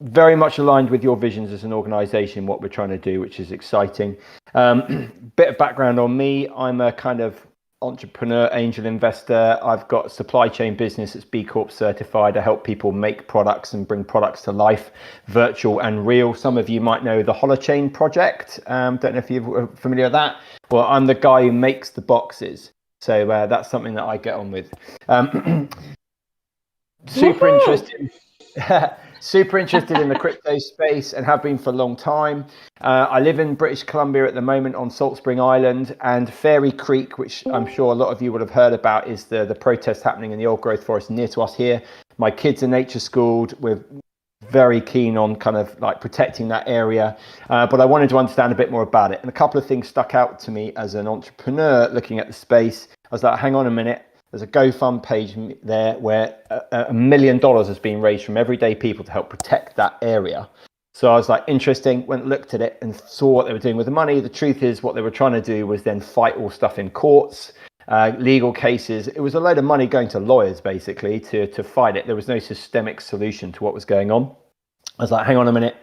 very much aligned with your visions as an organization, what we're trying to do, which is exciting. Bit of background on me. I'm a kind of entrepreneur, angel investor. I've got a supply chain business that's B Corp certified. I help people make products and bring products to life, virtual and real. Some of you might know the Holochain project. Don't know if you're familiar with that. Well, I'm the guy who makes the boxes. So that's something that I get on with. Super interested. Super interested in the crypto space and have been for a long time. I live in British Columbia at the moment on Salt Spring Island, and Fairy Creek, which I'm sure a lot of you would have heard about, is the protest happening in the old growth forest near to us here. My kids are nature schooled. We're very keen on kind of like protecting that area, but I wanted to understand a bit more about it. And a couple of things stuck out to me as an entrepreneur looking at the space. I was like, hang on a minute. There's a GoFund page there where $1 million has been raised from everyday people to help protect that area. So I was like, interesting, went and looked at it and saw what they were doing with the money. The truth is what they were trying to do was then fight all stuff in courts, legal cases. It was a load of money going to lawyers basically to fight it. There was no systemic solution to what was going on. I was like, hang on a minute.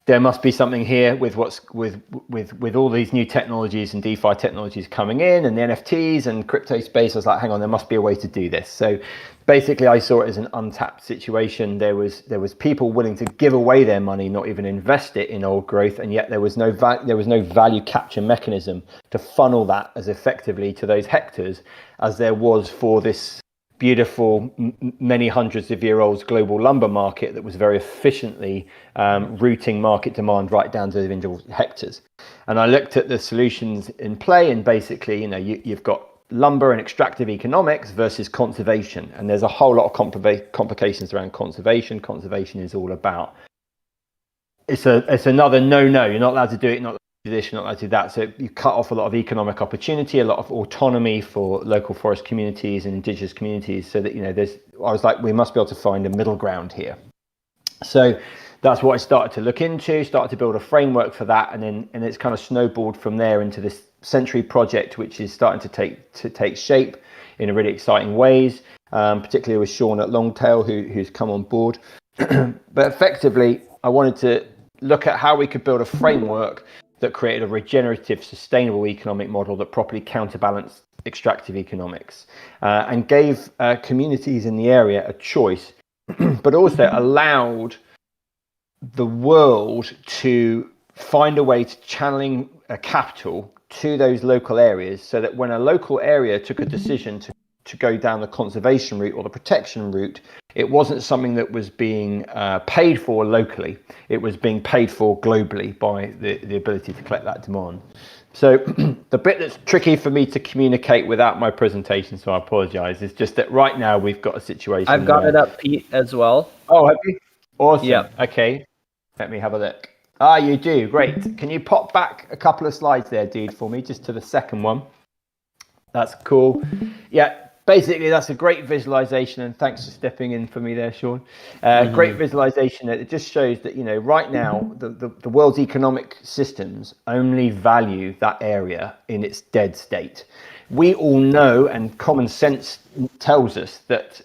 There must be something here with with all these new technologies and DeFi technologies coming in and the NFTs and crypto space. I was like, hang on, there must be a way to do this. So basically I saw it as an untapped situation. There was people willing to give away their money, not even invest it in old growth, and yet there was no value capture mechanism to funnel that as effectively to those hectares as there was for this beautiful, many hundreds of year old global lumber market that was very efficiently routing market demand right down to individual hectares. And I looked at the solutions in play, and basically, you've got lumber and extractive economics versus conservation. And there's a whole lot of complications around conservation. Conservation is all about, it's another no. You're not allowed to do it, not this, not allowed to do that. So you cut off a lot of economic opportunity, a lot of autonomy for local forest communities and indigenous communities. So that, I was like, we must be able to find a middle ground here. So that's what I started to look into, started to build a framework for that. And it's kind of snowballed from there into this Centree project, which is starting to take shape in a really exciting ways, particularly with Sean at Longtail, who's come on board. But effectively, I wanted to look at how we could build a framework that created a regenerative, sustainable economic model that properly counterbalanced extractive economics and gave communities in the area a choice, but also allowed the world to find a way to channeling capital to those local areas, so that when a local area took a decision to go down the conservation route or the protection route, it wasn't something that was being paid for locally. It was being paid for globally by the ability to collect that demand. So the bit that's tricky for me to communicate without my presentation, so I apologize, is just that right now we've got a situation. I've got it up, Pete, as well. Oh, have you? Awesome. Yeah. Okay. Let me have a look. You do. Great. Can you pop back a couple of slides there, dude, for me, just to the second one? That's cool. Yeah. Basically, that's a great visualization, and thanks for stepping in for me there, Sean. Great visualization that it just shows that, right now, the world's economic systems only value that area in its dead state. We all know, and common sense tells us that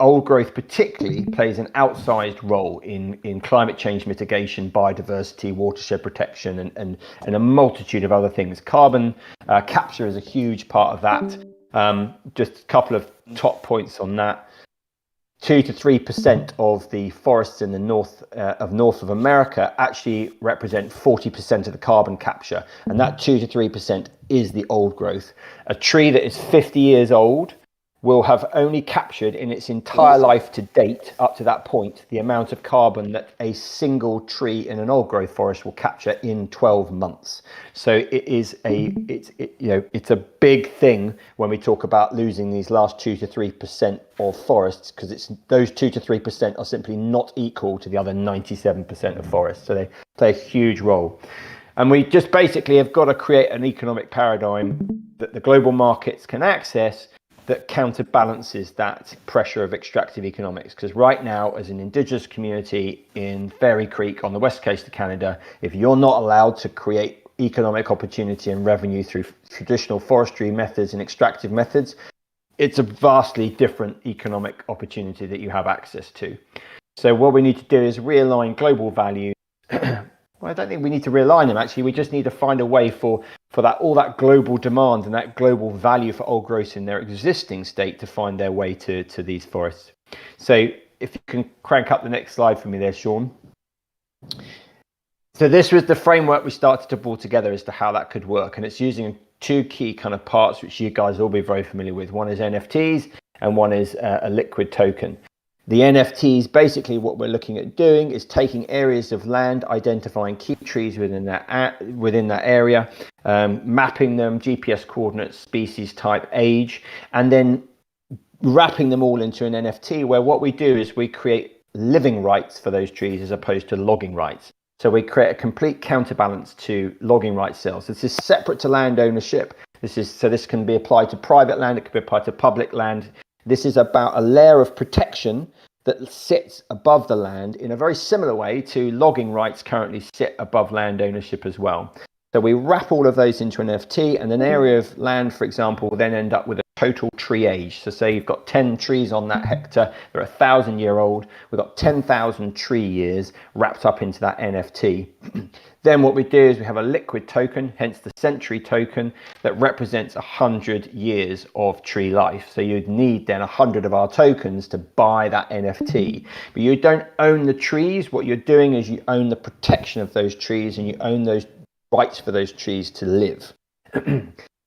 old growth particularly plays an outsized role in climate change mitigation, biodiversity, watershed protection, and a multitude of other things. Carbon capture is a huge part of that. Just a couple of top points on that. 2 to 3% of the forests in the North of America actually represent 40% of the carbon capture, and that 2 to 3% is the old growth. A tree that is 50 years old will have only captured in its entire life to date, up to that point, the amount of carbon that a single tree in an old growth forest will capture in 12 months. So it's a big thing when we talk about losing these last 2 to 3% of forests, because it's those 2 to 3% are simply not equal to the other 97% of forests. So they play a huge role. And we just basically have got to create an economic paradigm that the global markets can access that counterbalances that pressure of extractive economics. Because right now, as an indigenous community in Fairy Creek on the west coast of Canada, if you're not allowed to create economic opportunity and revenue through traditional forestry methods and extractive methods, it's a vastly different economic opportunity that you have access to. So what we need to do is realign global values. Well, I don't think we need to realign them, actually. We just need to find a way for that all that global demand and that global value for old growth in their existing state to find their way to these forests. So if you can crank up the next slide for me there, Sean. So this was the framework we started to pull together as to how that could work. And it's using two key kind of parts, which you guys will be very familiar with. One is NFTs and one is a liquid token. The NFTs, basically what we're looking at doing is taking areas of land, identifying key trees within that area, mapping them, GPS coordinates, species type, age, and then wrapping them all into an NFT, where what we do is we create living rights for those trees as opposed to logging rights. So we create a complete counterbalance to logging rights sales. This is separate to land ownership. This can be applied to private land, it can be applied to public land. This is about a layer of protection that sits above the land in a very similar way to logging rights currently sit above land ownership as well. So we wrap all of those into an NFT, and an area of land, for example, will then end up with a total tree age. So say you've got 10 trees on that hectare, they're 1,000-year-old, we've got 10,000 tree years wrapped up into that NFT. Then what we do is we have a liquid token, hence the Centree token, that represents 100 years of tree life. So you'd need then 100 of our tokens to buy that NFT. But you don't own the trees. What you're doing is you own the protection of those trees, and you own those rights for those trees to live.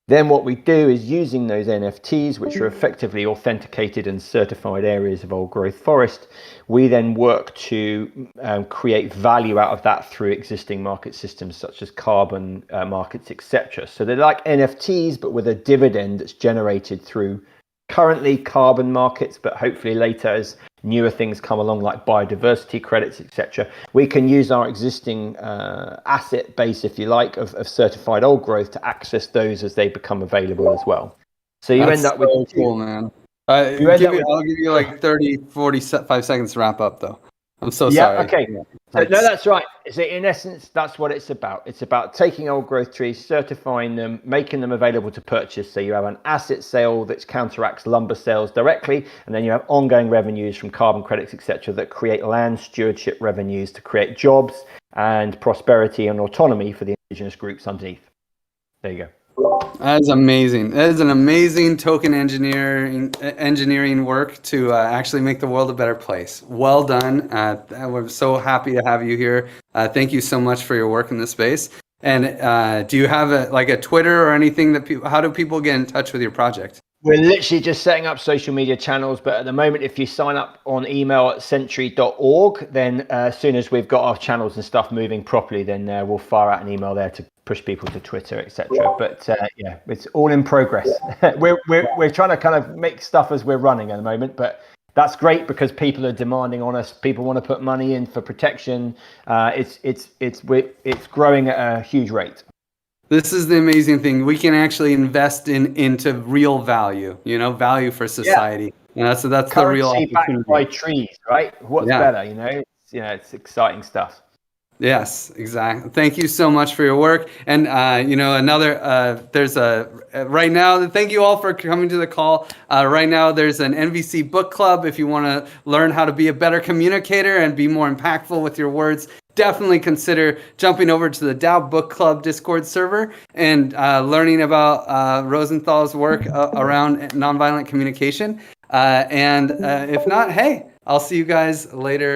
Then what we do is, using those NFTs, which are effectively authenticated and certified areas of old growth forest, we then work to create value out of that through existing market systems such as carbon markets, etc. So they're like NFTs, but with a dividend that's generated through currently carbon markets, but hopefully later, as newer things come along like biodiversity credits, etc., we can use our existing asset base, if you like, of certified old growth to access those as they become available as well. So you end up with so cool, man. I'll give you like 30, 45 seconds to wrap up, though. I'm so sorry. Okay. No, that's right. So in essence, that's what it's about. It's about taking old growth trees, certifying them, making them available to purchase. So you have an asset sale that counteracts lumber sales directly, and then you have ongoing revenues from carbon credits, etc., that create land stewardship revenues to create jobs and prosperity and autonomy for the indigenous groups underneath. There you go. That is amazing. That is an amazing token engineering work to actually make the world a better place. Well done. We're so happy to have you here. Thank you so much for your work in this space. And do you have a Twitter or anything how do people get in touch with your project? We're literally just setting up social media channels, but at the moment, if you sign up on email at centree.org, then as soon as we've got our channels and stuff moving properly, then we'll fire out an email there to push people to Twitter, etc. But yeah, it's all in progress. we're trying to kind of make stuff as we're running at the moment, but that's great because people are demanding on us. People want to put money in for protection. It's growing at a huge rate. This is the amazing thing. We can actually invest into real value, value for society. Yeah. And that's the real opportunity. Backed by trees, right? What's better, it's exciting stuff. Yes, exactly. Thank you so much for your work. And, right now, thank you all for coming to the call. Right now, there's an NVC book club. If you want to learn how to be a better communicator and be more impactful with your words, definitely consider jumping over to the Dow Book Club Discord server and learning about Rosenthal's work around nonviolent communication. And if not, hey, I'll see you guys later.